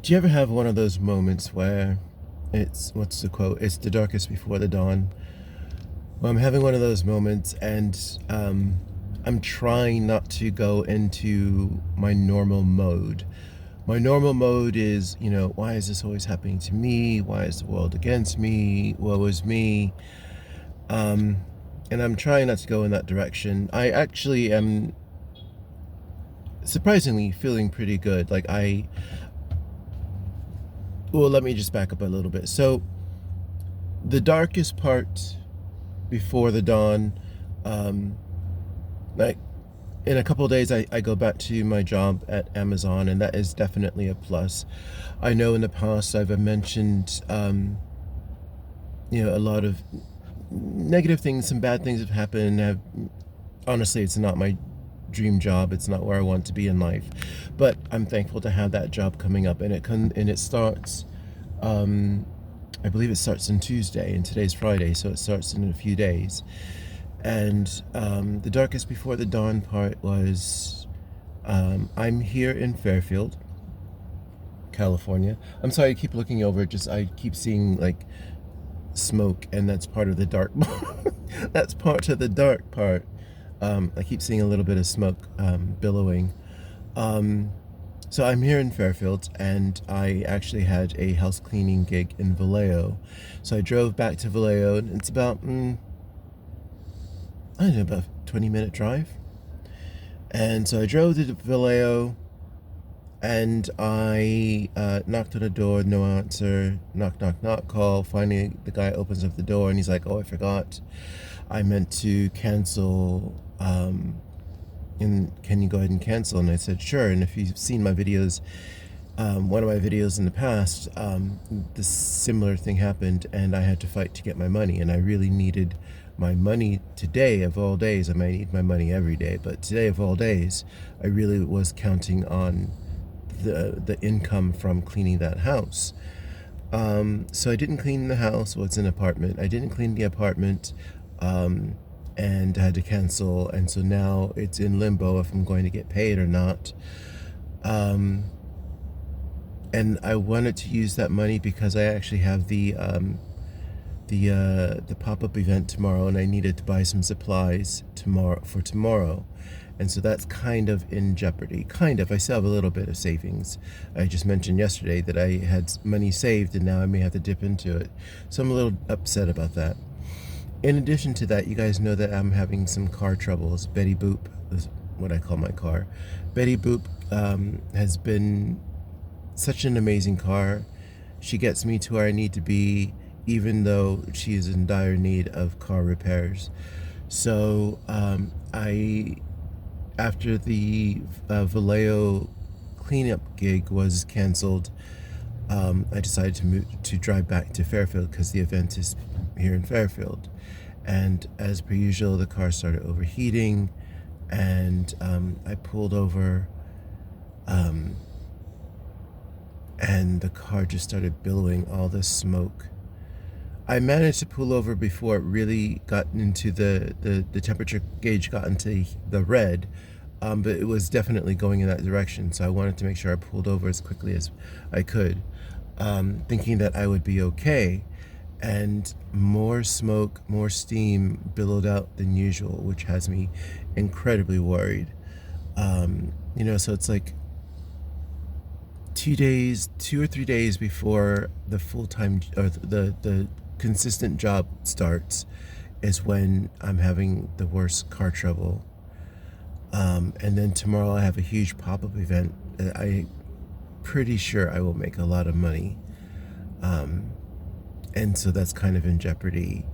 Do you ever have one of those moments where what's the quote? It's the darkest before the dawn. Well, I'm having one of those moments, and I'm trying not to go into my normal mode. My normal mode is, why is this always happening to me? Why is the world against me? Woe is me. Um, and I'm trying not to go in that direction. I actually am surprisingly feeling pretty good. Well, let me just back up a little bit. So, the darkest part before the dawn, um, like in a couple of days, I go back to my job at Amazon, and that is definitely a plus. I know in the past I've mentioned, a lot of negative things, some bad things have happened. Honestly, it's not my dream job. It's not where I want to be in life, but I'm thankful to have that job coming up, and it starts. I believe it starts on Tuesday, and today's Friday, so it starts in a few days. And the darkest before the dawn part was I'm here in Fairfield, California. I'm sorry, I keep looking over. Just I keep seeing like smoke, and that's part of the dark. That's part of the dark part. I keep seeing a little bit of smoke billowing. Um, so I'm here in Fairfield, and I actually had a house cleaning gig in Vallejo. So I drove back to Vallejo, and it's about I don't know, about a 20-minute drive. And so I drove to Vallejo, and I knocked on the door, no answer. Knock, knock, knock, call. Finally, the guy opens up the door, and he's like, "Oh, I forgot. I meant to cancel. And can you go ahead and cancel?" And I said, "Sure." And if you've seen my videos, one of my videos in the past, this similar thing happened, and I had to fight to get my money, and I really needed my money today of all days. I might need my money every day, but today of all days, I really was counting on the income from cleaning that house. So I didn't clean the house. Well, it's an apartment. I didn't clean the apartment, and I had to cancel. And so now it's in limbo if I'm going to get paid or not. And I wanted to use that money because I actually have the pop-up event tomorrow, and I needed to buy some supplies tomorrow. And so that's kind of in jeopardy. Kind of. I still have a little bit of savings. I just mentioned yesterday that I had money saved, and now I may have to dip into it. So I'm a little upset about that. In addition to that, you guys know that I'm having some car troubles. Betty Boop is what I call my car. Betty Boop has been such an amazing car. She gets me to where I need to be, even though she is in dire need of car repairs. So after the Vallejo cleanup gig was canceled, I decided to drive back to Fairfield because the event is here in Fairfield. And as per usual, the car started overheating, and I pulled over, and the car just started billowing all this smoke. I managed to pull over before it really got into the temperature gauge got into the red, but it was definitely going in that direction. So I wanted to make sure I pulled over as quickly as I could, thinking that I would be okay. And more smoke, more steam billowed out than usual, which has me incredibly worried. So it's like 2 or 3 days before the full-time or the consistent job starts is when I'm having the worst car trouble. And then tomorrow I have a huge pop-up event. I'm pretty sure I will make a lot of money. And so that's kind of in jeopardy.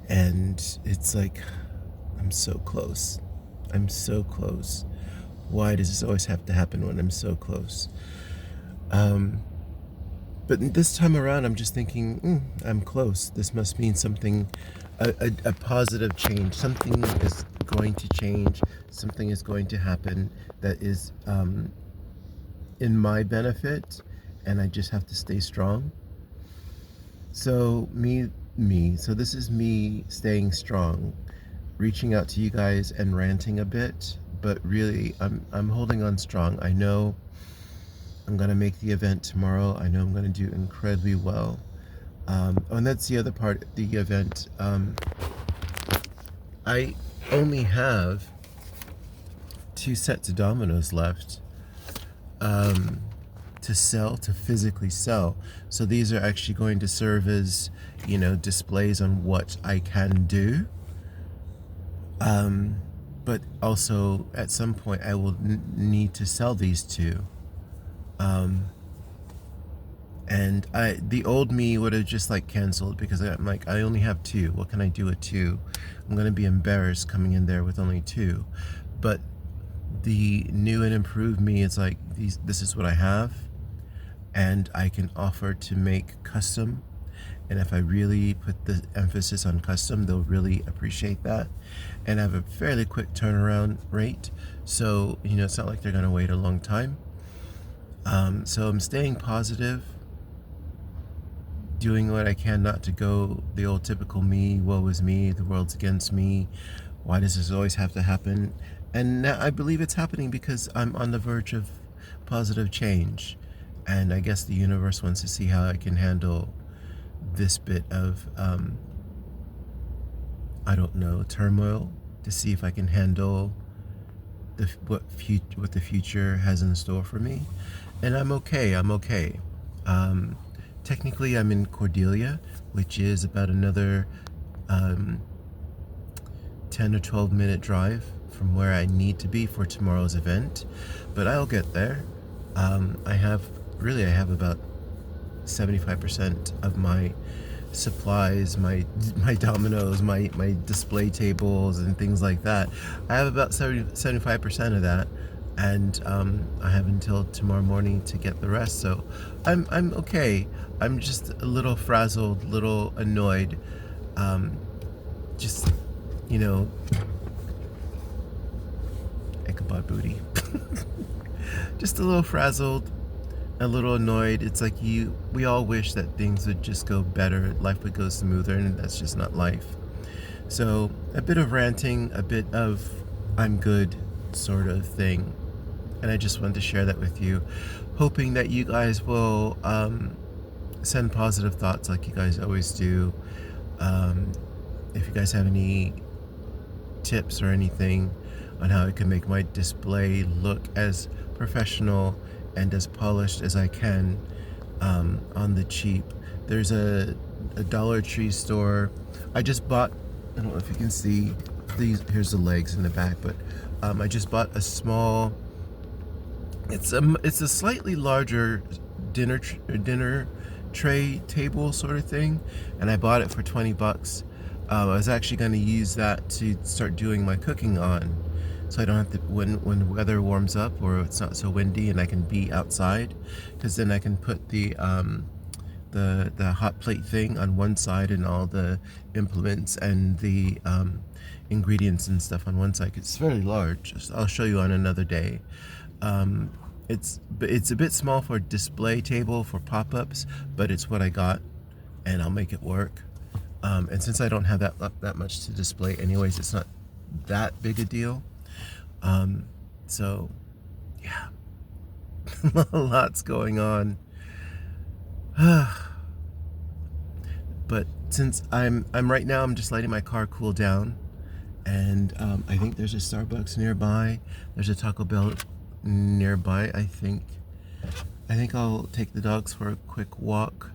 And it's like, I'm so close. I'm so close. Why does this always have to happen when I'm so close? But this time around, I'm just thinking, I'm close. This must mean something, a positive change. Something is going to change. Something is going to happen that is in my benefit, and I just have to stay strong. So So this is me staying strong, reaching out to you guys and ranting a bit, but really, I'm holding on strong. I know I'm gonna make the event tomorrow. I know I'm gonna do incredibly well. And that's the other part of the event. I only have 2 sets of dominoes left to sell, to physically sell. So these are actually going to serve as, displays on what I can do. But also at some point I will need to sell these two. And the old me would have just like canceled, because I'm like, I only have 2. What can I do with 2? I'm gonna be embarrassed coming in there with only 2. But the new and improved me is like, this is what I have, and I can offer to make custom. And if I really put the emphasis on custom, they'll really appreciate that. And I have a fairly quick turnaround rate, so it's not like they're gonna wait a long time. So I'm staying positive, doing what I can not to go the old typical me, woe is me, the world's against me, why does this always have to happen? And now I believe it's happening because I'm on the verge of positive change. And I guess the universe wants to see how I can handle this bit of, I don't know, turmoil, to see if I can handle what the future has in store for me. And I'm okay. Technically, I'm in Cordelia, which is about another 10 or 12 minute drive from where I need to be for tomorrow's event, but I'll get there. I have about 75% of my supplies, my dominoes, my display tables and things like that. I have about 75% of that, and I have until tomorrow morning to get the rest. So I'm okay. I'm just a little frazzled, little annoyed. Just Ichabod booty. Just a little frazzled, a little annoyed. It's like we all wish that things would just go better, life would go smoother, and that's just not life. So a bit of ranting, a bit of I'm good sort of thing. And I just wanted to share that with you, hoping that you guys will send positive thoughts like you guys always do. If you guys have any tips or anything on how I can make my display look as professional and as polished as I can on the cheap. There's a Dollar Tree store. I just bought, I don't know if you can see these, here's the legs in the back, but I just bought a small, it's a slightly larger dinner tray table sort of thing, and I bought it for $20. I was actually going to use that to start doing my cooking on, so I don't have to, when the weather warms up or it's not so windy and I can be outside, because then I can put the hot plate thing on one side and all the implements and the ingredients and stuff on one side. It's fairly large. I'll show you on another day. It's a bit small for a display table for pop-ups, but it's what I got, and I'll make it work. And since I don't have that much to display anyways, it's not that big a deal. So yeah, lots going on. But since I'm right now, I'm just letting my car cool down, and I think there's a Starbucks nearby. There's a Taco Bell nearby. I think I'll take the dogs for a quick walk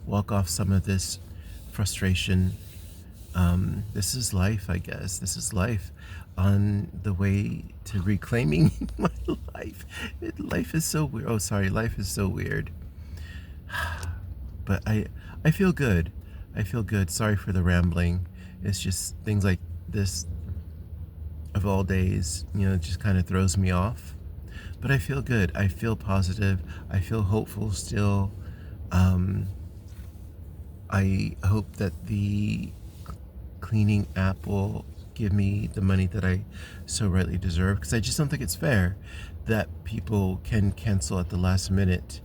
off some of this frustration. This is life, I guess. This is life on the way to reclaiming my life. Life is so weird. Oh, sorry. Life is so weird. But I feel good. I feel good. Sorry for the rambling. It's just things like this, of all days, it just kind of throws me off. But I feel good. I feel positive. I feel hopeful still. I hope that the cleaning app will give me the money that I so rightly deserve, because I just don't think it's fair that people can cancel at the last minute.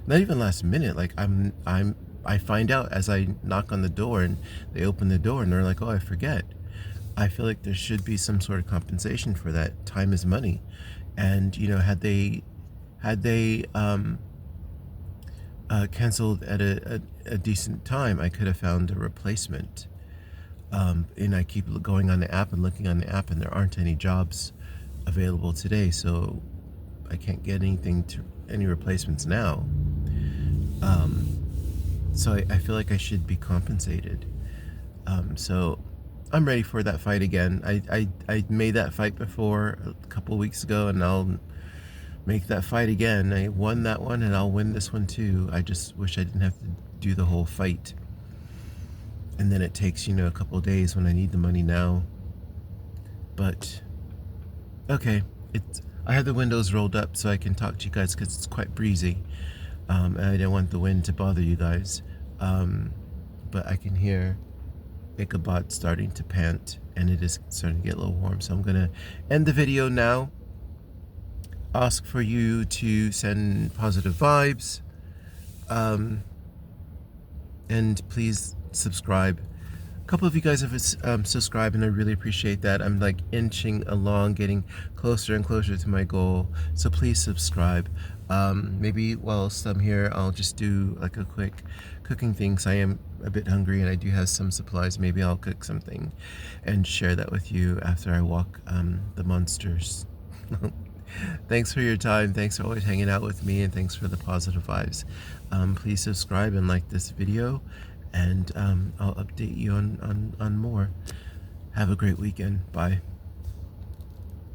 Not even last minute. Like I find out as I knock on the door and they open the door and they're like, "Oh, I forget." I feel like there should be some sort of compensation for that. Time is money, and had they canceled at a decent time, I could have found a replacement. And I keep going on the app and looking on the app, and there aren't any jobs available today, so I can't get any replacements now. So I feel like I should be compensated. So I'm ready for that fight again. I made that fight before a couple weeks ago, and I'll make that fight again. I won that one, and I'll win this one too. I just wish I didn't have to do the whole fight. And then it takes, a couple days when I need the money now. But, okay. I have the windows rolled up so I can talk to you guys because it's quite breezy. And I don't want the wind to bother you guys. But I can hear Ichabod starting to pant, and it is starting to get a little warm. So I'm going to end the video now. Ask for you to send positive vibes. And please subscribe. A couple of you guys have subscribed, and I really appreciate that. I'm like inching along, getting closer and closer to my goal. So please subscribe. Maybe whilst I'm here, I'll just do like a quick cooking thing, because I am a bit hungry and I do have some supplies. Maybe I'll cook something and share that with you after I walk the monsters. Thanks for your time. Thanks for always hanging out with me, and thanks for the positive vibes. Please subscribe and like this video, and I'll update you on more. Have a great weekend. Bye.